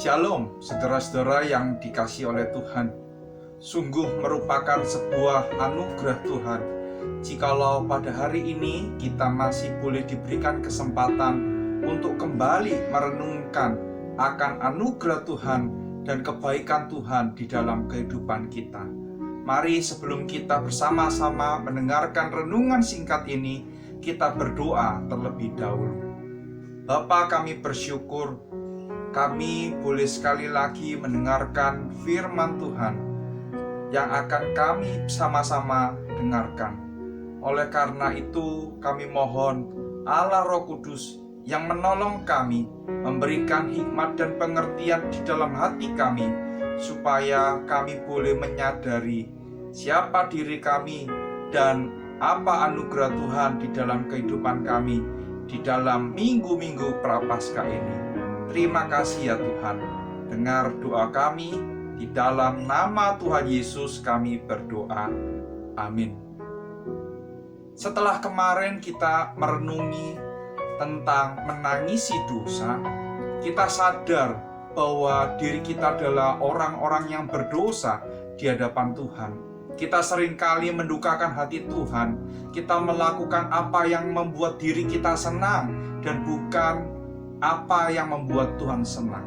Shalom, saudara-saudara yang dikasihi oleh Tuhan. Sungguh merupakan sebuah anugerah Tuhan jikalau pada hari ini kita masih boleh diberikan kesempatan untuk kembali merenungkan akan anugerah Tuhan dan kebaikan Tuhan di dalam kehidupan kita. Mari sebelum kita bersama-sama mendengarkan renungan singkat ini, kita berdoa terlebih dahulu. Bapa, kami bersyukur kami boleh sekali lagi mendengarkan firman Tuhan yang akan kami sama-sama dengarkan. Oleh karena itu kami mohon Allah Roh Kudus yang menolong kami, memberikan hikmat dan pengertian di dalam hati kami, supaya kami boleh menyadari siapa diri kami dan apa anugerah Tuhan di dalam kehidupan kami di dalam minggu-minggu Prapaskah ini. Terima kasih ya Tuhan. Dengar doa kami, di dalam nama Tuhan Yesus kami berdoa. Amin. Setelah kemarin kita merenungi tentang menangisi dosa, kita sadar bahwa diri kita adalah orang-orang yang berdosa di hadapan Tuhan. Kita seringkali mendukakan hati Tuhan. Kita melakukan apa yang membuat diri kita senang dan bukan apa yang membuat Tuhan senang.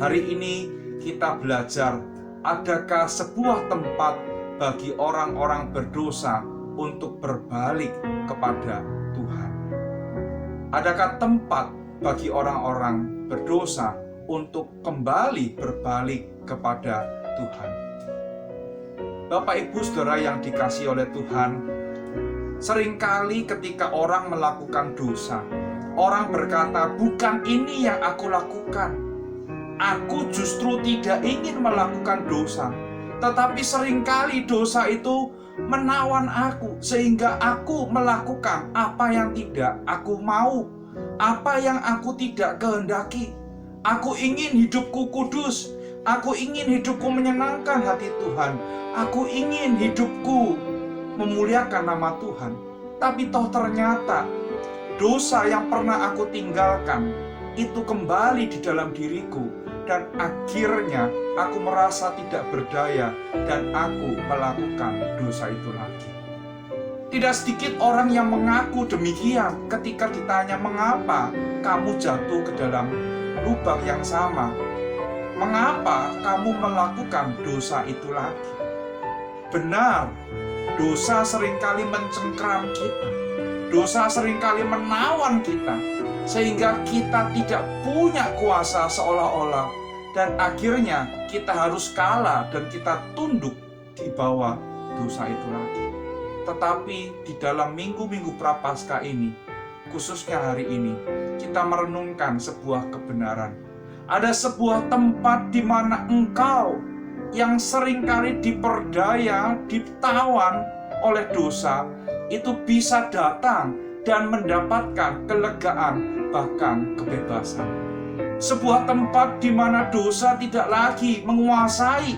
Hari ini kita belajar, adakah sebuah tempat bagi orang-orang berdosa untuk berbalik kepada Tuhan? Adakah tempat bagi orang-orang berdosa untuk kembali berbalik kepada Tuhan? Bapak, Ibu, Saudara yang dikasihi oleh Tuhan, seringkali ketika orang melakukan dosa, orang berkata, bukan ini yang aku lakukan. Aku justru tidak ingin melakukan dosa. Tetapi seringkali dosa itu menawan aku, sehingga aku melakukan apa yang tidak aku mau, apa yang aku tidak kehendaki. Aku ingin hidupku kudus, aku ingin hidupku menyenangkan hati Tuhan, aku ingin hidupku memuliakan nama Tuhan. Tapi toh ternyata dosa yang pernah aku tinggalkan itu kembali di dalam diriku, dan akhirnya aku merasa tidak berdaya dan aku melakukan dosa itu lagi. Tidak sedikit orang yang mengaku demikian ketika ditanya, mengapa kamu jatuh ke dalam lubang yang sama? Mengapa kamu melakukan dosa itu lagi? Benar, dosa seringkali mencengkram kita. Dosa seringkali menawan kita, sehingga kita tidak punya kuasa seolah-olah, dan akhirnya kita harus kalah dan kita tunduk di bawah dosa itu lagi. Tetapi di dalam minggu-minggu Prapaskah ini, khususnya hari ini, kita merenungkan sebuah kebenaran. Ada sebuah tempat di mana engkau yang seringkali diperdaya, ditawan oleh dosa, itu bisa datang dan mendapatkan kelegaan, bahkan kebebasan. Sebuah tempat di mana dosa tidak lagi menguasai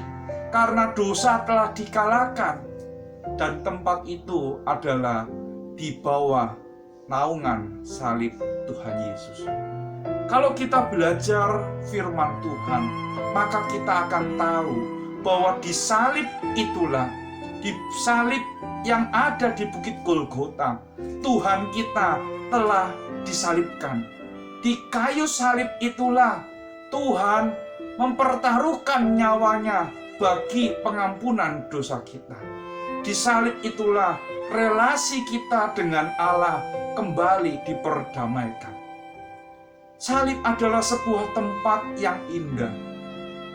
karena dosa telah dikalahkan. Dan tempat itu adalah di bawah naungan salib Tuhan Yesus. Kalau kita belajar firman Tuhan, maka kita akan tahu bahwa di salib itulah, di salib yang ada di Bukit Golgota, Tuhan kita telah disalibkan. Di kayu salib itulah Tuhan mempertaruhkan nyawanya bagi pengampunan dosa kita. Di salib itulah relasi kita dengan Allah kembali diperdamaikan. Salib adalah sebuah tempat yang indah.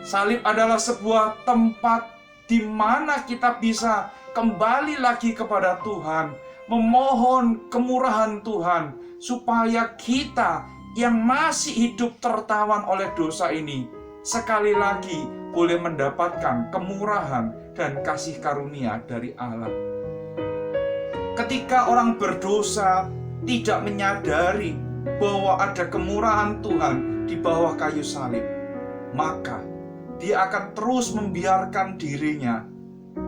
Salib adalah sebuah tempat di mana kita bisa kembali lagi kepada Tuhan, memohon kemurahan Tuhan, supaya kita yang masih hidup tertawan oleh dosa ini, sekali lagi boleh mendapatkan kemurahan dan kasih karunia dari Allah. Ketika orang berdosa tidak menyadari bahwa ada kemurahan Tuhan di bawah kayu salib, maka dia akan terus membiarkan dirinya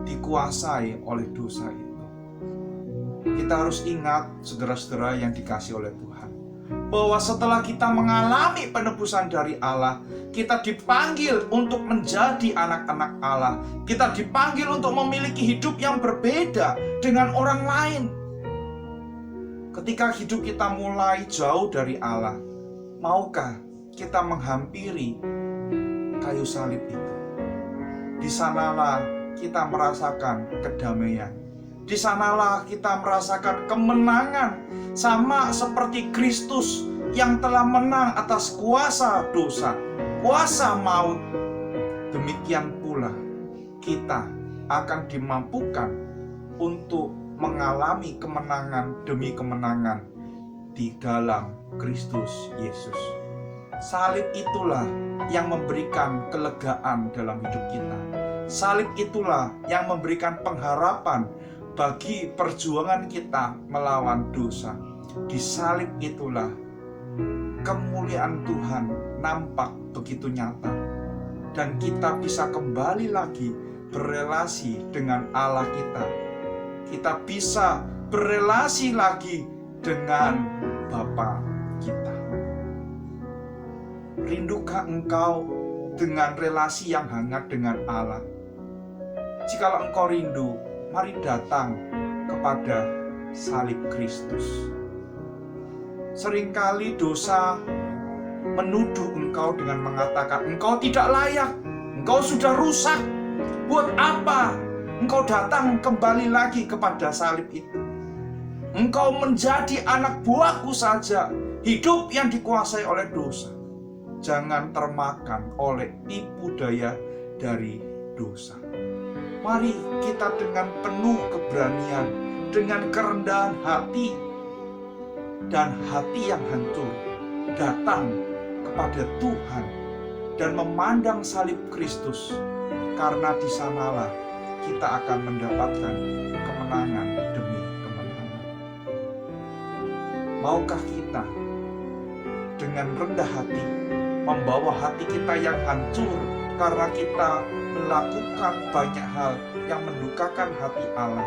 dikuasai oleh dosa itu. Kita harus ingat, saudara-saudara yang dikasihi oleh Tuhan, bahwa setelah kita mengalami penebusan dari Allah, kita dipanggil untuk menjadi anak-anak Allah. Kita dipanggil untuk memiliki hidup yang berbeda dengan orang lain. Ketika hidup kita mulai jauh dari Allah, maukah kita menghampiri kayu salib itu? Di sanalah kita merasakan kedamaian. Di sanalah kita merasakan kemenangan, sama seperti Kristus yang telah menang atas kuasa dosa, kuasa maut. Demikian pula kita akan dimampukan untuk mengalami kemenangan demi kemenangan di dalam Kristus Yesus. Salib itulah yang memberikan kelegaan dalam hidup kita. Salib itulah yang memberikan pengharapan bagi perjuangan kita melawan dosa. Di salib itulah kemuliaan Tuhan nampak begitu nyata, dan kita bisa kembali lagi berelasi dengan Allah kita. Kita bisa berelasi lagi dengan Bapa kita. Rindukah engkau dengan relasi yang hangat dengan Allah? Jikalau engkau rindu, mari datang kepada salib Kristus. Seringkali dosa menuduh engkau dengan mengatakan engkau tidak layak, engkau sudah rusak. Buat apa engkau datang kembali lagi kepada salib itu? Engkau menjadi anak buahku saja, hidup yang dikuasai oleh dosa. Jangan termakan oleh tipu daya dari dosa. Mari kita dengan penuh keberanian, dengan kerendahan hati dan hati yang hancur, datang kepada Tuhan dan memandang salib Kristus, karena di sanalah kita akan mendapatkan kemenangan demi kemenangan. Maukah kita dengan rendah hati membawa hati kita yang hancur karena kita melakukan banyak hal yang mendukakan hati Allah?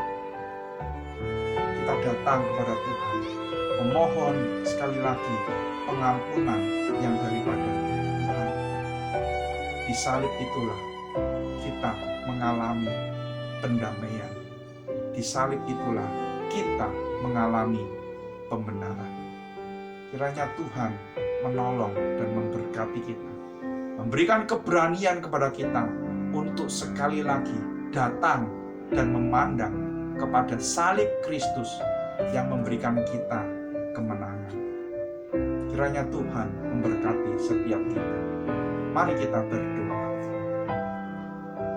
Kita datang kepada Tuhan, memohon sekali lagi pengampunan yang daripada Tuhan. Di salib itulah kita mengalami pendamaian. Di salib itulah kita mengalami pembenaran. Kiranya Tuhan menolong dan memberkati kita, memberikan keberanian kepada kita untuk sekali lagi datang dan memandang kepada salib Kristus yang memberikan kita kemenangan. Kiranya Tuhan memberkati setiap kita. Mari kita berdoa.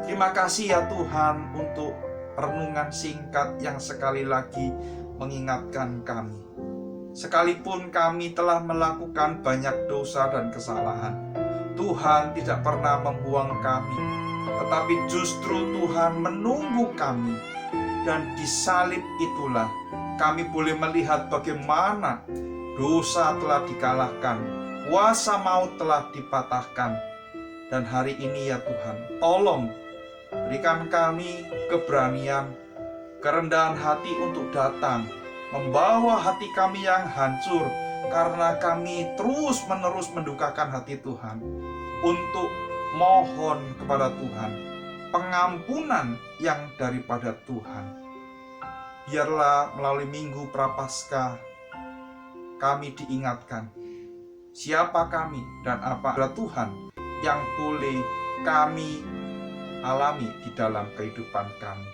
Terima kasih ya Tuhan untuk renungan singkat yang sekali lagi mengingatkan kami. Sekalipun kami telah melakukan banyak dosa dan kesalahan, Tuhan tidak pernah membuang kami, tetapi justru Tuhan menunggu kami. Dan di salib itulah kami boleh melihat bagaimana dosa telah dikalahkan, kuasa maut telah dipatahkan. Dan hari ini ya Tuhan, tolong berikan kami keberanian, kerendahan hati untuk datang, membawa hati kami yang hancur karena kami terus-menerus mendukakan hati Tuhan, untuk mohon kepada Tuhan pengampunan yang daripada Tuhan. Biarlah melalui Minggu Prapaskah kami diingatkan siapa kami dan apa adalah Tuhan yang boleh kami alami di dalam kehidupan kami.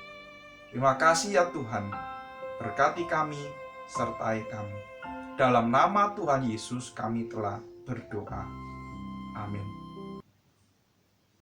Terima kasih ya Tuhan, berkati kami, sertai kami. Dalam nama Tuhan Yesus kami telah berdoa. Amin.